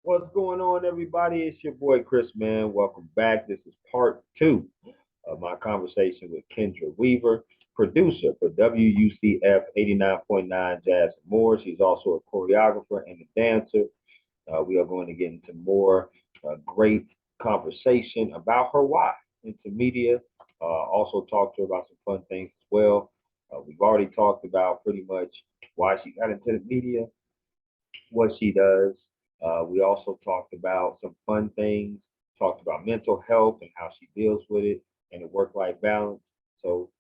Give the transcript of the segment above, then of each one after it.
What's going on, everybody? It's your boy Chris, man. Welcome back. This is part two of my conversation with Kendra Weaver, producer for WUCF 89.9 Jazz and More. She's also a choreographer and a dancer. We are going to get into more great conversation about her why into media. Also talk to her about some fun things as well. We've already talked about pretty much why she got into the media, what she does. We also talked about some fun things, talked about mental health and how she deals with it and the work-life balance. So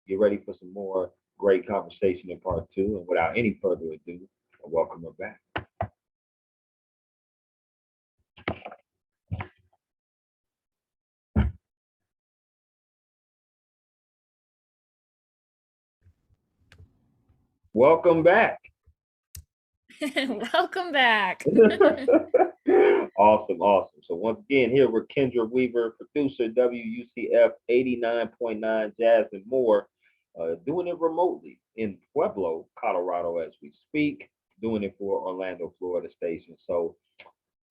get ready for some more great conversation in part two. And without any further ado, I welcome her back. Welcome back. Welcome back. Awesome, awesome. So once again, here we're Kendra Weaver, producer, WUCF 89.9 Jazz and More, doing it remotely in Pueblo, Colorado as we speak, doing it for Orlando, Florida station. So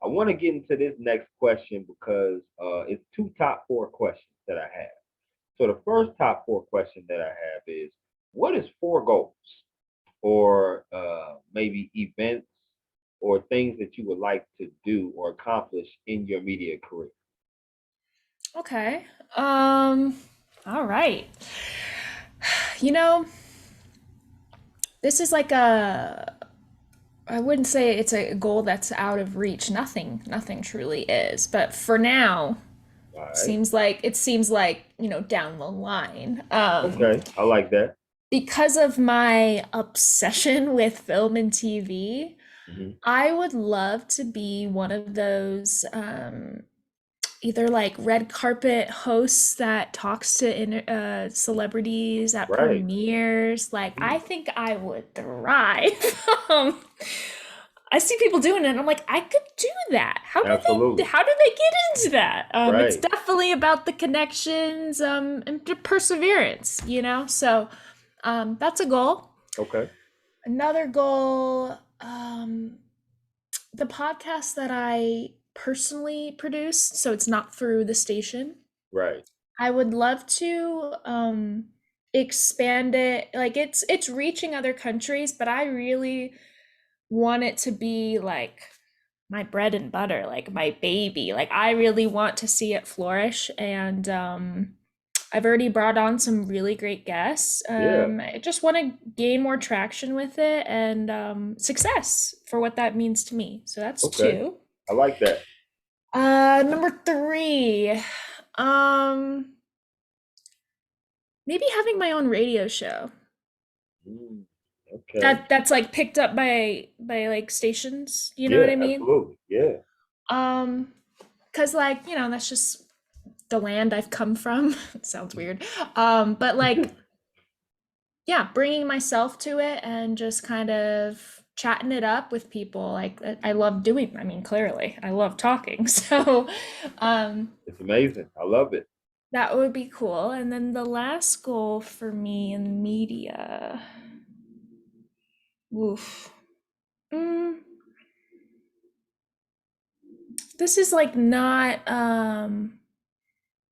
I want to get into this next question because it's two top four questions that I have. So the first top four question that I have is, what is four goals or maybe events or things that you would like to do or accomplish in your media career? Okay. Um, all right. You know, this is like a I wouldn't say it's a goal that's out of reach. Nothing truly is. But for now, All right. it seems like, down the line. Okay. I like that. Because of my obsession with film and TV, Hmm. I would love to be one of those either like red carpet hosts that talks to celebrities at Right. premieres. Like, I Mhm. think I would thrive. I see people doing it, and I'm like, I could do that. How do they? Absolutely. How do they get into that? It's Right. definitely about the connections, and the perseverance. So that's a goal. Okay. Another goal, the podcast that I personally produced, so it's not through the station. Right. I would love to expand it. Like, it's reaching other countries, but I really want it to be like my bread and butter, like my baby. Like, I really want to see it flourish, and I've already brought on some really great guests. Yeah. I just want to gain more traction with it and success for what that means to me. So that's Okay. two. I like that. Number three, um, maybe having my own radio show Mm, okay. that's like picked up by like stations. You know what Yeah. I mean? Absolutely. Yeah. Um, because like that's just the land I've come from. It sounds weird. But like, yeah, bringing myself to it and just kind of chatting it up with people. Like, I love doing. I mean, clearly, I love talking. So, um, It's amazing. I love it. that would be cool. And then the last goal for me in media, oof. Mm, this is like not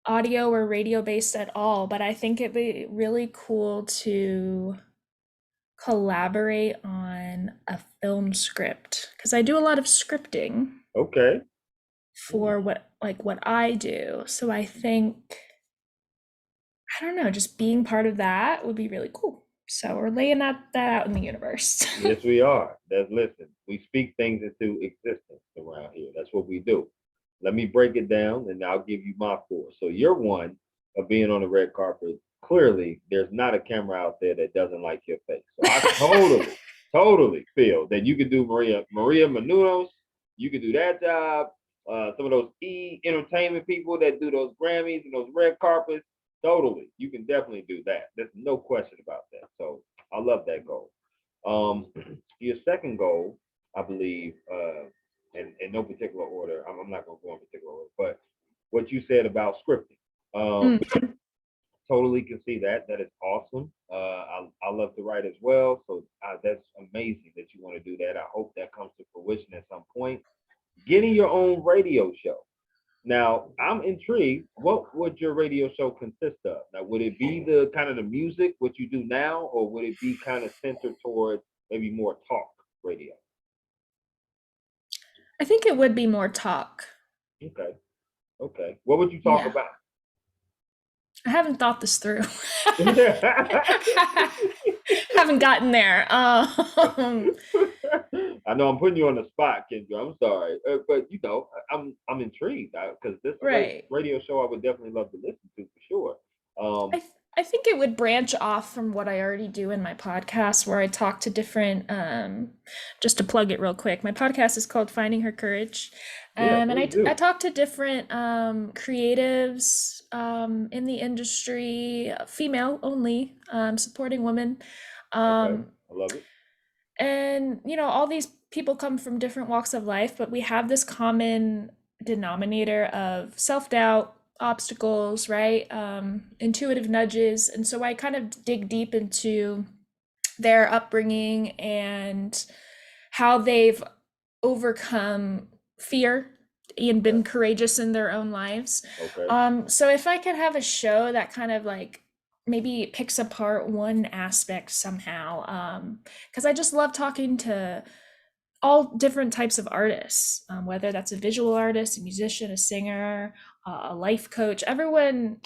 audio or radio based at all, but I think it'd be really cool to collaborate on a film script because I do a lot of scripting Okay. Mm, for what I do. So I think, I don't know, just being part of that would be really cool. So we're laying that out in the universe. yes, we are. That's listen. We speak things into existence around here. That's what we do. Let me break it down, and I'll give you my four. So you're one of being on the red carpet. Clearly, there's not a camera out there that doesn't like your face. So I totally, totally feel that you could do Maria Menounos. You could do that job. Some of those entertainment people that do those Grammys and those red carpets. Totally, you can definitely do that. There's no question about that. So I love that goal. Um, your second goal, I believe, in no particular order. I'm not going to go in particular order, but what you said about scripting, Mm. totally can see that. That is awesome. I love to write as well, so that's amazing that you want to do that. I hope that comes to fruition at some point. getting your own radio show. Now, I'm intrigued. What would your radio show consist of? Now, would it be the kind of the music, what you do now, or would it be kind of centered towards maybe more talk radio? I think it would be more talk. Okay, okay. What would you talk Yeah. about? I haven't thought this through. I Haven't gotten there. know I'm putting you on the spot, Kendra. I'm sorry, but I'm intrigued because this Right. radio show I would definitely love to listen to for sure. I I think it would branch off from what I already do in my podcast, where I talk to different. Just to plug it real quick, my podcast is called Finding Her Courage, Yeah, and I please I do. talk to different creatives in the industry, female only, supporting women, Okay, um, I love it. and all these people come from different walks of life, but we have this common denominator of self-doubt, obstacles, right? Intuitive nudges. And so I kind of dig deep into their upbringing and how they've overcome fear and Okay, been courageous in their own lives. okay, So if I could have a show that kind of like maybe picks apart one aspect somehow, because I just love talking to all different types of artists, whether that's a visual artist, a musician, a singer, a life coach. Everyone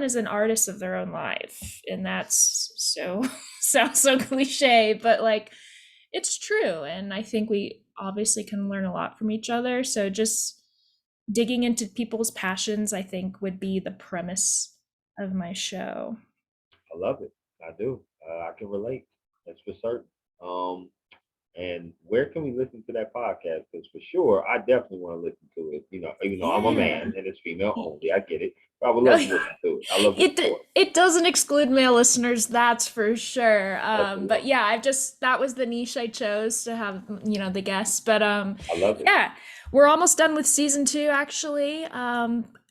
is an artist of their own life, and that's so sounds so cliche, but like it's true. And I think we obviously can learn a lot from each other. So just digging into people's passions, I think, would be the premise of my show. I love it. I do. I can relate. That's for certain. Um, and where can we listen to that podcast? Because for sure, I definitely want to listen to it. Even though I'm a Yeah. man and it's female only, I get it. But I would love to listen to it. I love the It support. it doesn't exclude male listeners, that's for sure. But Absolutely. yeah, that was the niche I chose to have, the guests. But I love it. yeah, we're almost done with season 2 actually.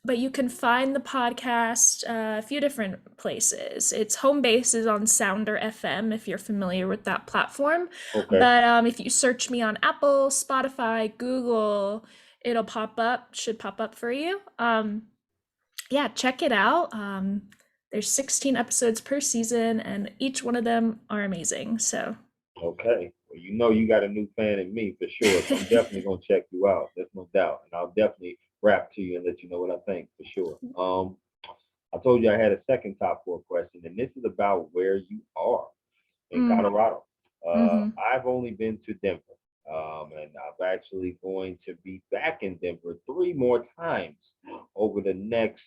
But you can find the podcast a few different places. Its home base is on Sounder FM if you're familiar with that platform. Okay. But if you search me on Apple, Spotify, Google, it'll pop up, should pop up for you. Yeah, check it out. There's 16 episodes per season, and each one of them are amazing. So, Okay. Well, you got a new fan in me for sure. So I'm definitely gonna check you out. There's no doubt. And I'll definitely rap to you and let you know what I think for sure. I told you I had a second top four question, and this is about where you are in mm, Colorado. hmm I've only been to Denver, and I'm actually going to be back in Denver three more times over the next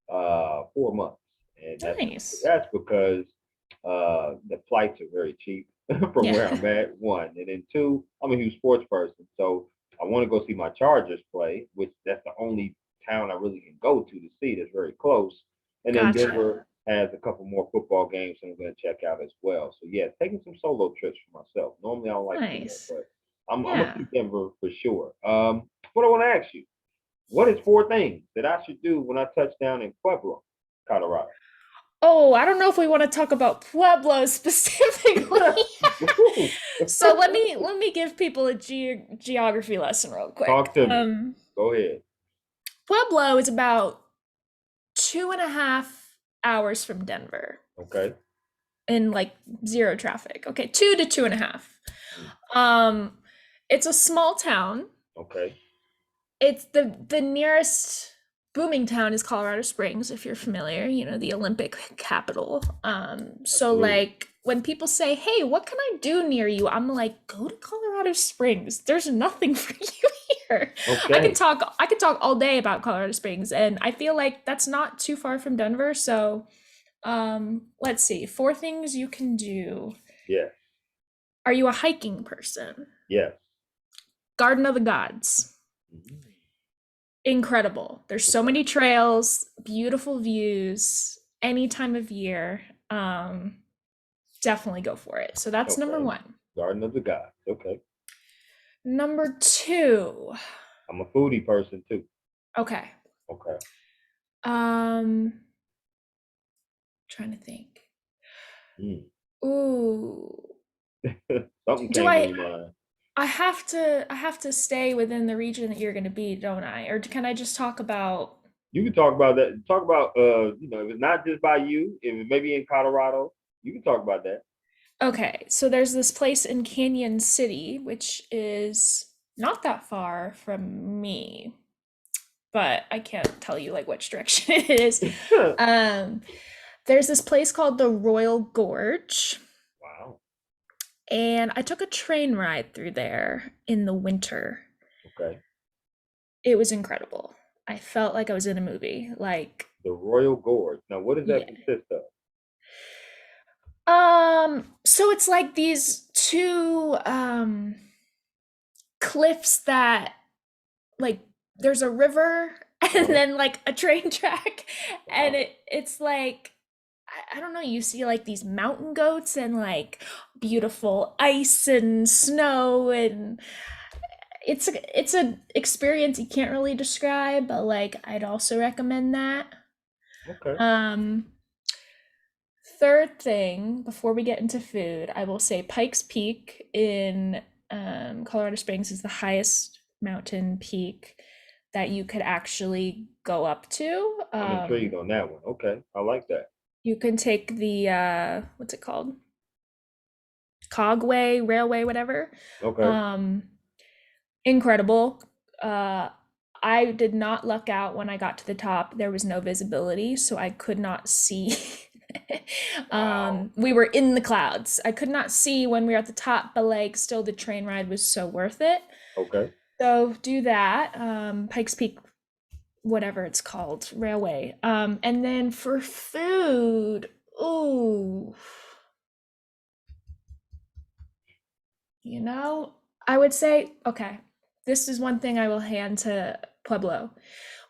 4 months, and nice. that's because the flights are very cheap from where Yeah, I'm at. One, and then two, I'm a huge sports person, so I want to go see my Chargers play, which that's the only town I really can go to see that's very close. And then gotcha. Denver has a couple more football games that I'm going to check out as well. So yeah, taking some solo trips for myself. Normally I don't like to do that, Nice. but I'm gonna Yeah. see Denver for sure. What I want to ask you, what is four things that I should do when I touch down in Pueblo, Colorado? Oh, I don't know if we want to talk about Pueblo specifically. So let me give people a geography lesson real quick. Talk to me. Go ahead. Pueblo is about 2.5 hours from Denver Okay. in like zero traffic. Okay, 2 to 2.5. Mm, Um, it's a small town. okay. It's the nearest booming town is Colorado Springs, if you're familiar, the Olympic capital. So Absolutely. like when people say, "Hey, what can I do near you?" I'm like, "Go to Colorado Springs. There's nothing for you here." Okay. I could talk all day about Colorado Springs, and I feel like that's not too far from Denver. So, let's see. Four things you can do. Yes. Are you a hiking person? Yes. Garden of the Gods. Mhm. Incredible. There's so Okay. many trails, beautiful views, any time of year. Definitely go for it. So that's number Okay. one. Garden of the Gods. Okay. Number two. I'm a foodie person too. Okay. Okay. Um, trying to think. Mm. Ooh. Something Do came to I your mind. I have to stay within the region that you're going to be, don't I? Or can I just talk about? You can talk about that. Talk about if it's not just by you, if it maybe in Colorado, you can talk about that. Okay, so there's this place in Canyon City, which is not that far from me, but I can't tell you like which direction it is. Um, there's this place called the Royal Gorge, Wow. and I took a train ride through there in the winter. Okay. It was incredible. I felt like I was in a movie. Like, The Royal Gorge. Now, what does that yeah. consist of? So it's like these two cliffs that like there's a river and Uh-huh. then like a train track and Wow. it's like I don't know, you see like these mountain goats and like beautiful ice and snow and it's a experience you can't really describe, but like I'd also recommend that. Okay. Um Third thing, before we get into food, I will say Pikes Peak in Colorado Springs is the highest mountain peak that you could actually go up to. I'm intrigued on that one. Okay. I like that. You can take the what's it called? Cogway, Railway, whatever. Okay. Um, Incredible. Uh, I did not luck out when I got to the top. There was no visibility, so I could not see. Wow. We were in the clouds. I could not see when we were at the top, but like still the train ride was so worth it. Okay. So do that. Pikes Peak, whatever it's called, Railway. And then for food, ooh, you know, I would say, okay, this is one thing I will hand to Pueblo.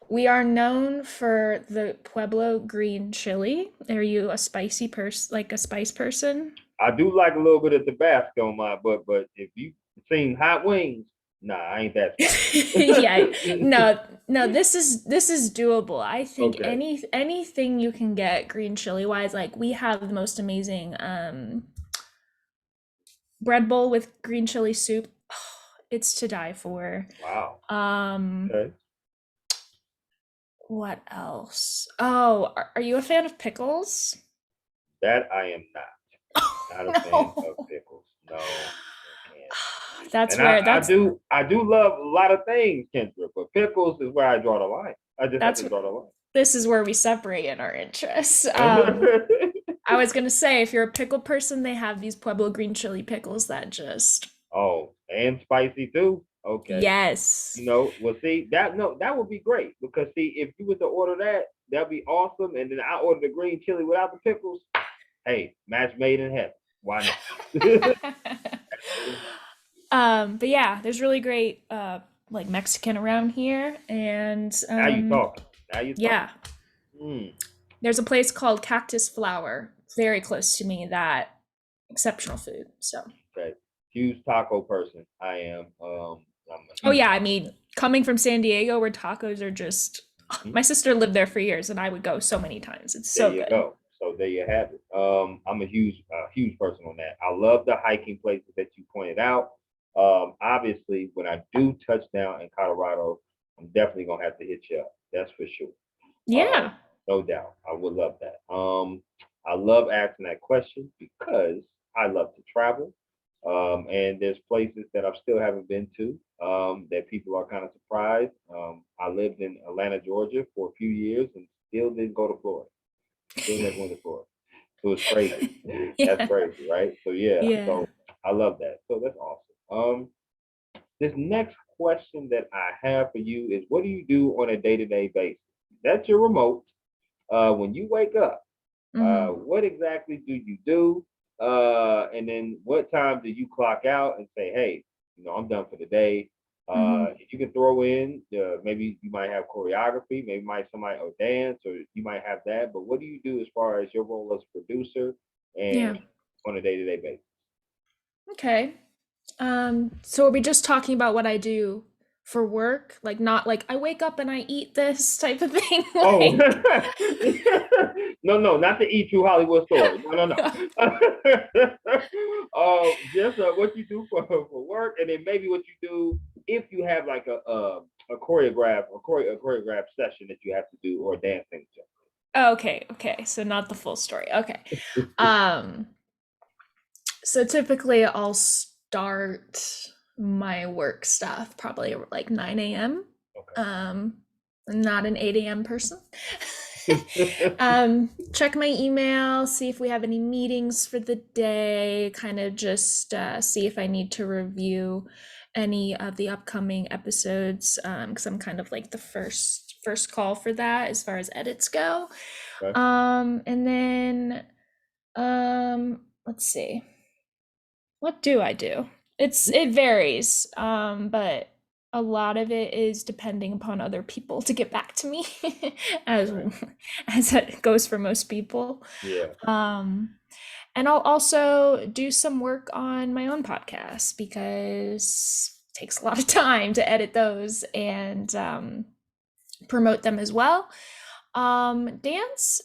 We are known for the Pueblo green chili. Are you a spicy person, like a spice person? I do like a little bit of Tabasco on my butt, but if you seen hot wings, nah, I ain't that Yeah, spicy. no, no, this is doable. I think Okay. anything you can get green chili wise, like we have the most amazing bread bowl with green chili soup. It's to die for. Wow. Um, Okay. what else? Oh, are you a fan of pickles? That I am not. Not a fan of No. pickles. No, I can't. That's And where I do love a lot of things, Kendra, but pickles is where I draw the line. I just have that's to draw the this is where we separate in our interests. line. I was gonna say if you're a pickle person, they have these Pueblo green chili pickles that just Oh, and spicy too. Okay. yes. Well, see that no, that would be great because see, if you were to order that, that'd be awesome. And then I order the green chili without the pickles. Hey, match made in heaven. Why not? But yeah, there's really great like Mexican around here, and Now you talking. Now you talking. yeah, Mm. there's a place called Cactus Flower very close to me that exceptional food. So, Okay. Huge taco person. I am. I'm a oh huge. yeah, I mean, coming from San Diego where tacos are just Mhm. my sister lived there for years and I would go so many times. It's There so you good. go. So there you have it. I'm a huge person on that. I love the hiking places that you pointed out. Obviously, when I do touch down in Colorado, I'm definitely gonna have to hit you up. That's for sure. Um, Yeah. no doubt. I would love that. I love asking that question because I love to travel. And there's places that I still haven't been to that people are kind of surprised. I lived in Atlanta, Georgia for a few years and still didn't go to Florida. Still never went to Florida. So it's crazy. That's Yeah. crazy, right? So yeah, Yeah. so I love that. So that's awesome. This next question that I have for you is what do you do on a day-to-day basis? That's your remote. When you wake up, Hmm. what exactly do you do? And then what time do you clock out and say, hey, I'm done for the day. Hmm. You can throw in, maybe you might have choreography, maybe might somebody or dance, or you might have that. But what do you do as far as your role as a producer Yeah. and on a day-to-day basis? Okay. So are we just talking about what I do for work, like not like I wake up and I eat this type of thing. Oh, Like no, not the E2 Hollywood story. No. Just what you do for work, and then maybe what you do if you have like a choreographed session that you have to do or dancing. okay, so not the full story. Okay. Um, so typically I'll start my work stuff probably like 9 a.m. Um, I'm not an 8 a.m. person. Okay. Check my email, see if we have any meetings for the day, kind of just see if I need to review any of the upcoming episodes, because I'm kind of like the first call for that as far as edits go. Okay. And then let's see. What do I do? It varies, but a lot of it is depending upon other people to get back to me, as Right. as it goes for most people. Yeah. Um, and I'll also do some work on my own podcast because it takes a lot of time to edit those and promote them as well. Dance,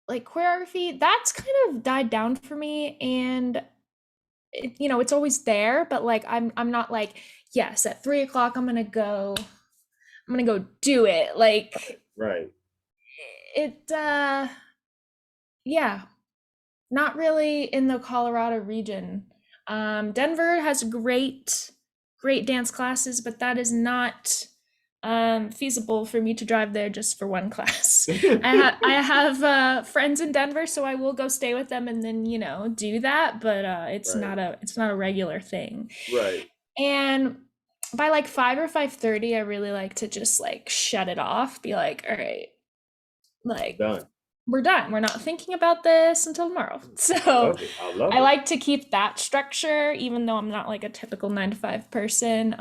like choreography, that's kind of died down for me, and it's always there, but like I'm not like, yes, at 3 o'clock I'm gonna go do it. Like Right. it yeah, not really in the Colorado region. Denver has great dance classes, but that is not feasible for me to drive there just for one class. I have friends in Denver, so I will go stay with them and then do that, but Right. it's not a regular thing. Right. And by like 5 or 5:30, I really like to just like shut it off, be like, all right, like Done. we're done. We're not thinking about this until tomorrow. I So love it. I love I it. like to keep that structure, even though I'm not like a typical 9 to 5 person.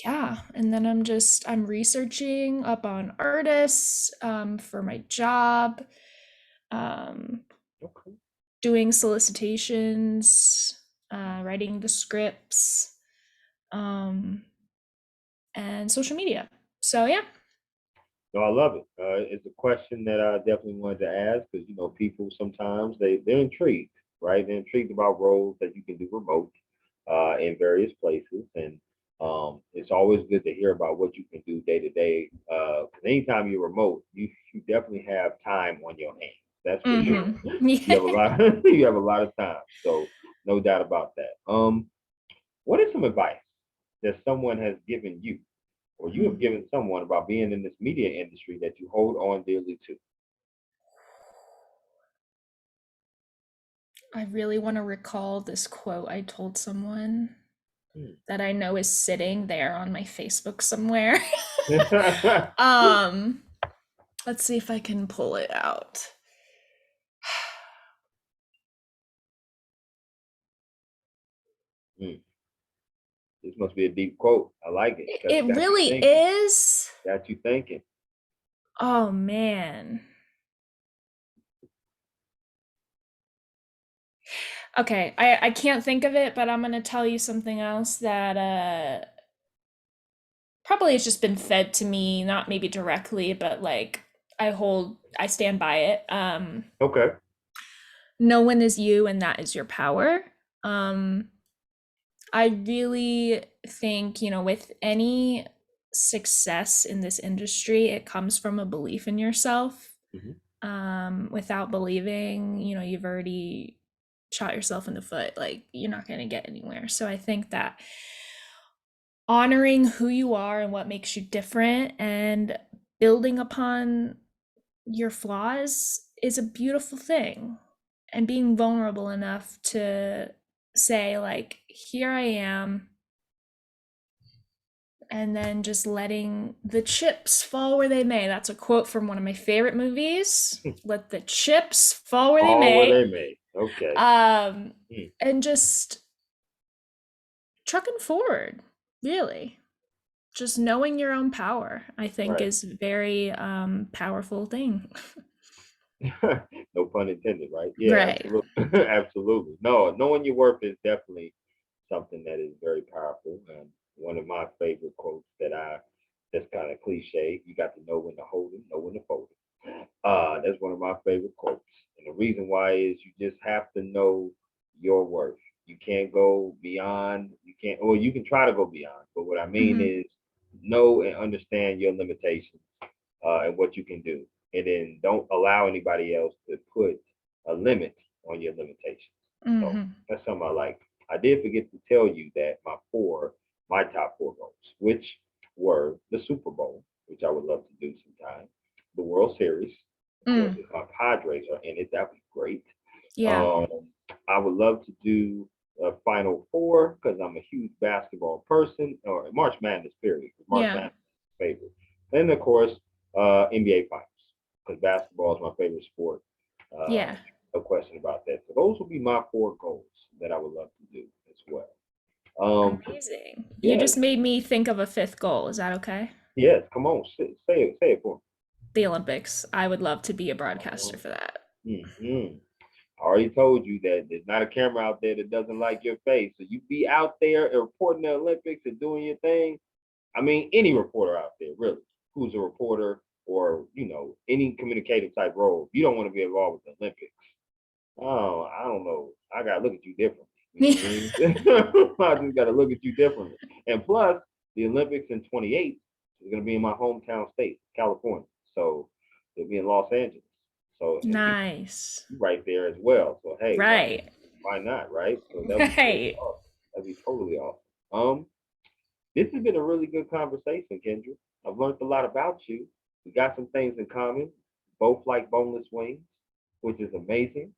Yeah. And then I'm researching up on artists for my job, um, Okay. doing solicitations, writing the scripts, um, and social media. So yeah. No, I love it. It's a question that I definitely wanted to ask because people sometimes they're intrigued, right? They're intrigued about roles that you can do remote in various places, and it's always good to hear about what you can do day to day. Because anytime you're remote, you definitely have time on your hands. That's for sure. Mm-hmm. You have a Yeah. lot. You have a lot of time, so no doubt about that. What is some advice that someone has given you or you have given someone about being in this media industry that you hold on dearly to? I really want to recall this quote I told someone Hmm. that I know is sitting there on my Facebook somewhere. Hmm. um, let's see if I can pull it out. This must be a deep quote. I like it. It Got you really thinking. is. Got you thinking. Oh man. Okay, I can't think of it, but I'm gonna tell you something else that probably has just been fed to me, not maybe directly, but like I stand by it. Okay. No one is you and that is your power. Um, I really think, with any success in this industry, it comes from a belief in yourself. Hmm. Without believing, you've already shot yourself in the foot. Like, you're not going to get anywhere. So I think that honoring who you are and what makes you different and building upon your flaws is a beautiful thing. And being vulnerable enough to say, like, here I am, and then just letting the chips fall where they may. That's a quote from one of my favorite movies. Let the chips fall where they All where may. they may. Okay. Um, Hmm. and just trucking forward, really. Just knowing your own power, I think, Right. is a very powerful thing. No pun intended, right? Yeah, Right. absolutely. Absolutely. No, knowing your worth is definitely something that is very powerful. And one of my favorite quotes that's kind of cliche. You got to know when to hold it, know when to fold it. That's one of my favorite quotes. And the reason why is you just have to know your worth. You can't go beyond, you can try to go beyond, but what I mean Mm-hmm. is know and understand your limitations and what you can do. And then don't allow anybody else to put a limit on your limitations. So Mm-hmm. that's something I like. I did forget to tell you that my top four goals, which were the Super Bowl, which I would love to do sometime, the World Series. Of course, Mm. if my Padres are in it, that'd be great. Yeah. Um, I would love to do a Final Four because I'm a huge basketball person, or March Madness period. March Yeah. Madness is my favorite. Then of course, NBA Finals because basketball is my favorite sport. Yeah. No question about that. So those would be my four goals that I would love to do as well. Um, Amazing. You yes, just made me think of a fifth goal. Is that okay? yes. Come on, say it for The Olympics. I would love to be a broadcaster me. for that. Mm-hmm. I already told you that there's not a camera out there that doesn't like your face. So you be out there and reporting the Olympics and doing your thing. I mean, any reporter out there, really, who's a reporter or, any communicative type role, you don't want to be involved with the Olympics. Oh, I don't know. I got to look at you differently. You know what I mean? I just got to look at you differently. And plus, the Olympics in 28 is going to be in my hometown state, California. So it'll be in Los Angeles. So, and you Nice. right there as well. So, hey, Right. why not, right? So that would be totally Right. awesome. That'd be totally awesome. This has been a really good conversation, Kendra. I've learned a lot about you. We got some things in common. Both like boneless wings, which is amazing.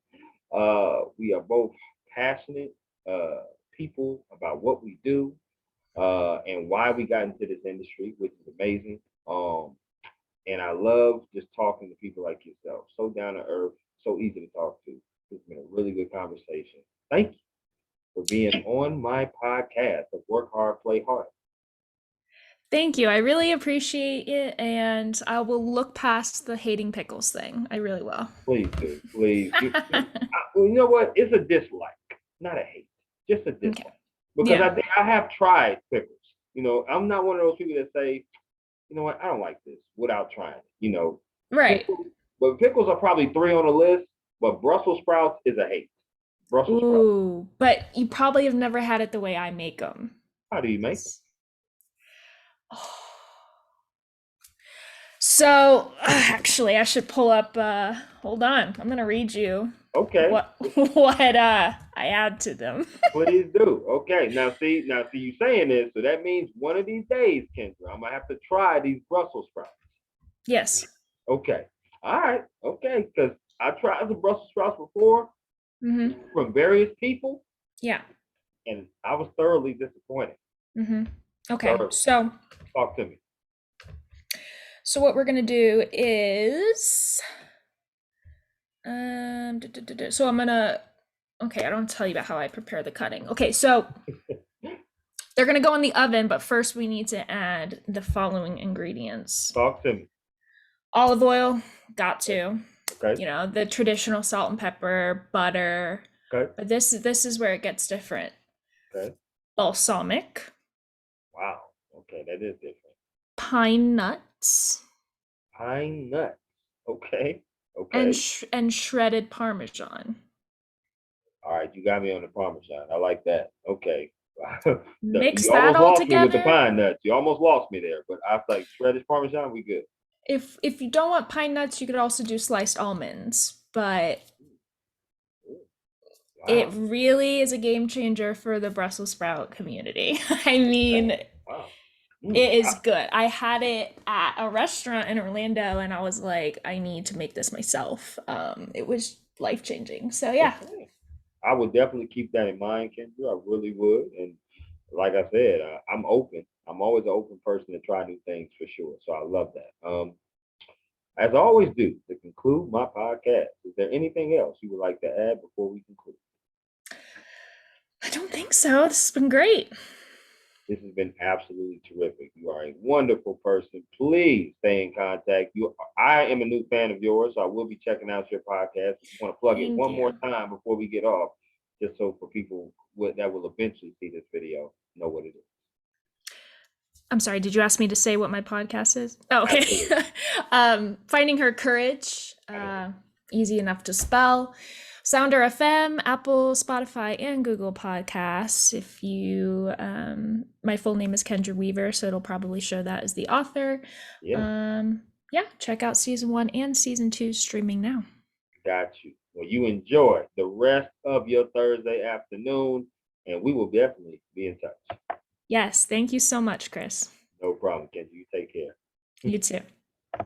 We are both passionate people about what we do and why we got into this industry, which is amazing. And I love just talking to people like yourself. So down to earth, so easy to talk to. It's been a really good conversation. Thank you for being on my podcast of Work Hard, Play Hard. Thank you. I really appreciate it, and I will look past the hating pickles thing. I really will. Please do, please. You know what? It's a dislike, not a hate, just a Okay. dislike. Because Yeah. I think I have tried pickles. I'm not one of those people that say, you know what, I don't like this without trying it. Right. Pickles, but pickles are probably three on the list. But Brussels sprouts is a hate. Brussels sprouts. Ooh, but you probably have never had it the way I make them. How do you make them? So, actually, I should pull up, hold on. I'm gonna read you Okay, what what I add to them. please do. Okay, now see, you saying this, so that means one of these days, Kendra, I'm gonna have to try these Brussels sprouts. Yes. Okay, all right, okay, because I tried the Brussels sprouts before Mm-hmm. from various people, Yeah. and I was thoroughly disappointed. Mm-hmm. Okay. Thoroughly. So, Talk to me. what we're gonna do is, so I'm gonna, okay, I don't tell you about how I prepare the cutting. Okay, so they're gonna go in the oven, but first we need to add the following ingredients. Talk to me. Olive oil, got to. Okay. The traditional salt and pepper, butter. Okay. But this is where it gets different. Okay. Balsamic, Wow. Okay, that is different. pine nuts, Pine nuts. Okay. and Okay. shredded Parmesan. All right, you got me on the Parmesan. I like that. Okay. Mix You that almost all lost me with the together. pine nuts. You almost lost me there, but I like shredded Parmesan. We good. If you don't want pine nuts, you could also do sliced almonds, but it Wow. really is a game changer for the Brussels sprout community. I mean, Wow. it is good. I had it at a restaurant in Orlando and I was like, I need to make this myself. It was life changing. So yeah. Okay. I would definitely keep that in mind, Kendra. I really would. And like I said, I'm open. I'm always an open person to try new things for sure. So I love that. As I always do, to conclude my podcast, is there anything else you would like to add before we conclude? I don't think so. This has been great. This has been absolutely terrific. You are a wonderful person. Please stay in contact. I am a new fan of yours, so I will be checking out your podcast. I want to plug it Thank one more you. time before we get off, just so for people that will eventually see this video know what it is. I'm sorry, did you ask me to say what my podcast is? Oh, okay. Absolutely. Finding Her Courage, Got easy enough to spell. Sounder FM, Apple, Spotify, and Google Podcasts. If you, my full name is Kendra Weaver, so it'll probably show that as the author. Yeah, Yeah, check out season 1 and season 2 streaming now. got you. Well, you enjoy the rest of your Thursday afternoon, and we will definitely be in touch. Yes, thank you so much, Chris. No problem, Kendra. You take care. You too.